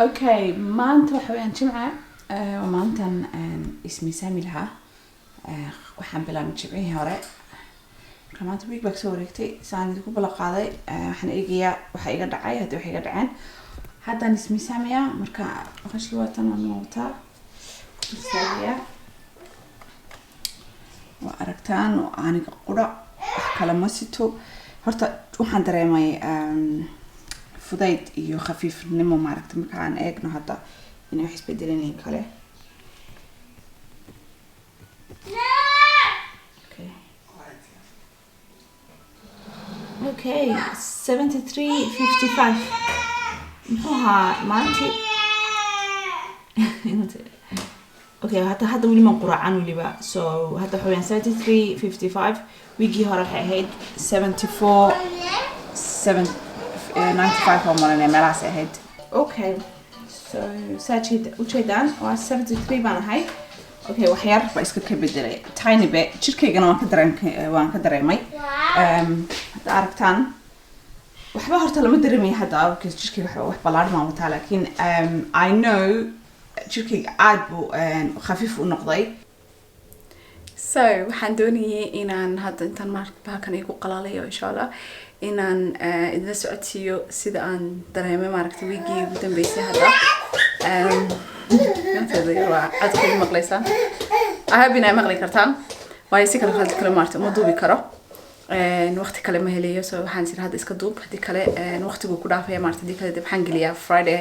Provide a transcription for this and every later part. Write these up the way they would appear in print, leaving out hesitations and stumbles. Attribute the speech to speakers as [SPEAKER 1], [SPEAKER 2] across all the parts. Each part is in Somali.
[SPEAKER 1] Okay, maanta waxa weeyaan Jimce maantan ismiisaami lahaa waxaan bilaabay Jimcihii hore marka maanta week back soo wareegtay saan idinku bala qaaday waxaan eegayaa waxa iga dhacay hadda waxa iga dhaceen haddaan ismiisaamiyaa marka qashki waatan aan wataa isaagiya waa aragtaan oo aniga qura wax kala ma sito horta waxaan dareemay fudayd iyo khafiifnimo maaragtay marka aan eegno hadda inay wax isbedelayeen kale okay 73.55 muxuuha maalintii okay hadda weli ma quraacan weliba so hadda waxaan 73.55 weekii hore waxay ahayd 95 or more than meelaas ahayd okay so ujeedaan waa 73 baan ahay okay wax yar ba iska ka bedelay tiny bit jirkaygana waan ka dareemay hadda aragtaan waxba horta lama dareemay hadda because jirkayga wax balaadh ma wataa laakiin I know jirkayga aad buu khafiif u noqday so waxaan doonayay inaan hadda intaan markan igu qalaalayo insha Allah inaan idin socodsiiyo sida aan dareemay maaragtay weekii ugu dambeysay hadda inta waa aad ku maqlaysaan ahabina maqli kartaan way si kala maartay ma duubi karo waqti kale ma helayo so waxaan sir hadda iska duub hadii kale waqtigu ku dhaafaya maartay hadii kale dib waxaan geliyaa Friday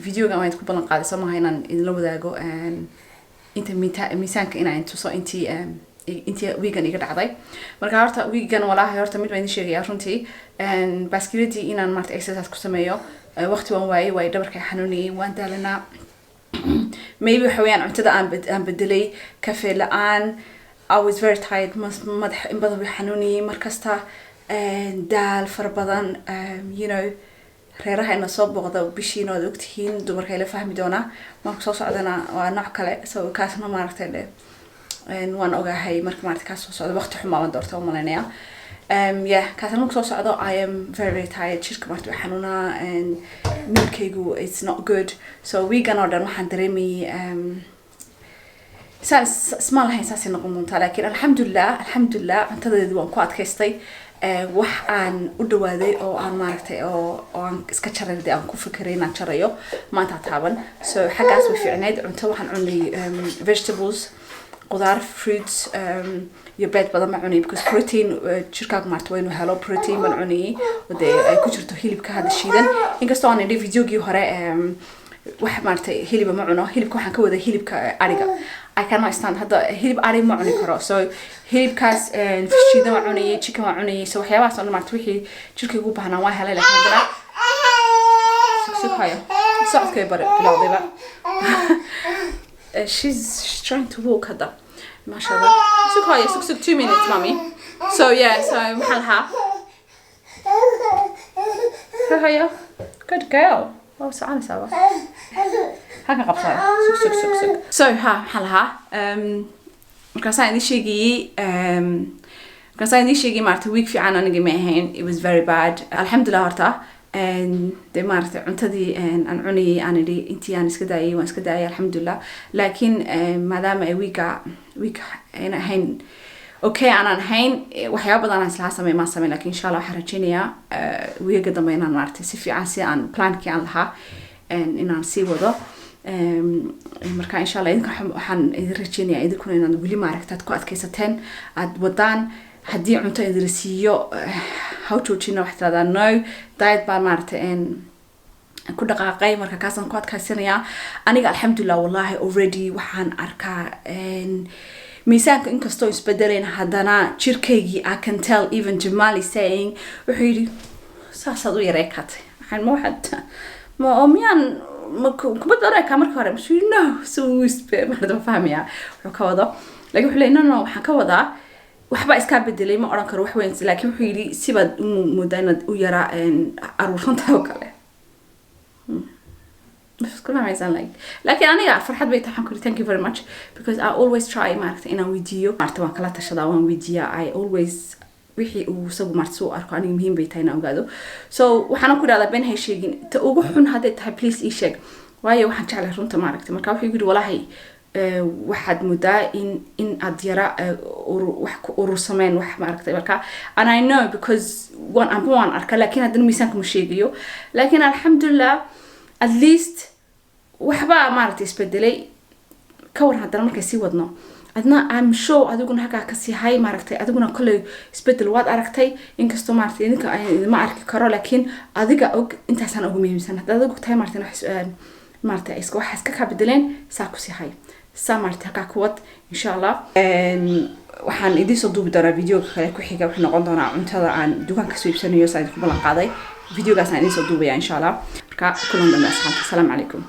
[SPEAKER 1] videoga waan ku balan qaaday soo inaan idin la wadaago inta miisaanka inaan tuso intii weegan iga dhacday marka horta weegan walaahi horta mid baan idin sheegaya runtii baaskiladii inaan maartay exercise ku sameeyo waqti waan waayay way dhabarka xanuuniyay waan daalanaa maybe waxa weeyaan cuntada aan bedelay cafe la'aan I was very tired madax in badan xanuuniyay markasta daal far badan you know reeraha ina soo booqda bishiina wada ogtihiin dumarka la fahmi doona marka soo socdana waa nooc kale soo kaasna maartay waan ogahay marka maartay kaas soo socdo waqti xumaa waan doortay umaleynaya yeah kaasna marka soo socdo I am very tired jirka maartay xanuuna and milkaygu it's not good so we can order waxaan dareemay small hayn saasi noqon doonta laakiin alxamdulillah cuntadeedu waan ku adkaystay wax aan u dhawaaday oo aan maartay oo aan iska jaray aan ku fikiray inaan jarayo maanta taaban so xagaas way fiicneed cunto waxaan cunay vegetables qudaar fruits iyo bread badan ma cunay because protein jirkaaga maartay inuu helo protein baan cunay oo ay ku jirto hilibka hada shiidan inkastoo aan idin videogii hore wax maartay hilib ma cuno hilibka waxaan ka wada hilibka ariga I cannot stand hada hilib ari ma cuni karo so hilibkaas shiidan waan cunay chicken waan cunay so waxyaabahaas oo maartay wixii jirkaygu u baahnaa waan helay laakiin hadana suqaya socodkay bilowdayba she's trying to walk hada mashallah suqaya 2 minutes mommy so yeah so maxalha suqaya good girl oh سعاني سوا هكا قبصة سك so ها حلها مركزان إني شيء مارت week في عنا نجي معهن it was very bad الحمد لله هرتا دي مارت عنتدي أن عني أنا دي إنتي أنا سكداي وأنا سكداي الحمد لله لكن ما دام week أنا هين اوكي انا الحين waxyaabo badan aan isla sameeyay ma sameeyay laakiin insha Allah waxaan rajeynayaa weega dambe inaan maartay si fiican si aan plan-kii aan lahaa inaan sii wado marka insha Allah waxaan idin rajeynayaa idinkuna inaan weli maaragtaad ku adkaysateen aad wadaan hadii cunto idin siiyo how to joojina wax tirada no diet baa maartay ku dhaqaaqay marka kaasan ku adkaysanayaa aniga alxamdulillah wallahi already waxaan arkaa miisaanka inkastoo isbedeleen hadana jirkaygii I can tell even Jamali saying wuxuu yiri saasad u yaree katay waxaan ma miyan ma kuma daray marka hore muxuu no so isbe marada fahmiya wuxuu ka wado laakiin wuxuu leeyahay no waxaan ka wadaa waxba iska bedelay ma oran karo wax weyn laakiin wuxuu yiri sibad mudaynad u yara aruuranta oo kale كل ما يزال like لكن أنا فرحت بيتها كل thank you very much because I always try ماركت إن فيديو ماركت ما كلا تشدا وان فيديو I always wixii uu sabu martay oo arko aniga muhiim bay tahay inaan ogaado so waxaan ku dhahdaa been hay sheegin ta ugu xun haday tahay please ii sheeg waayo waxaan jeclahay runta maaragtay marka wuxuu yiri walahi waxaad mudaa in aad yara wax ku urursameen wax maaragtay marka and I know because one arka laakiin haddana miisaanka ma sheegayo laakiin alxamdulillah at least waxba maaragtay isbedelay ka war haddana markay sii wadno adna I'm sure adiguna halka ka sii hay maaragtay adiguna kale isbedel waad aragtay inkastoo maaragtay idinka ay ma arki karo laakiin adiga og intaasan ugu muhiimsan hadda adigu tahay maaragtay maaragtay iska waxa ka bedeleen saa ku sii hay samarta halka kuwad insha Allah waxaan idin soo duubi doonaa video kale ku xiga wax noqon doona cuntada aan dukaanka soo iibsanayo saad ku balan qaaday videogaas aan idin soo duubaya insha Allah marka kulan dambe asxaabta assalamu alaykum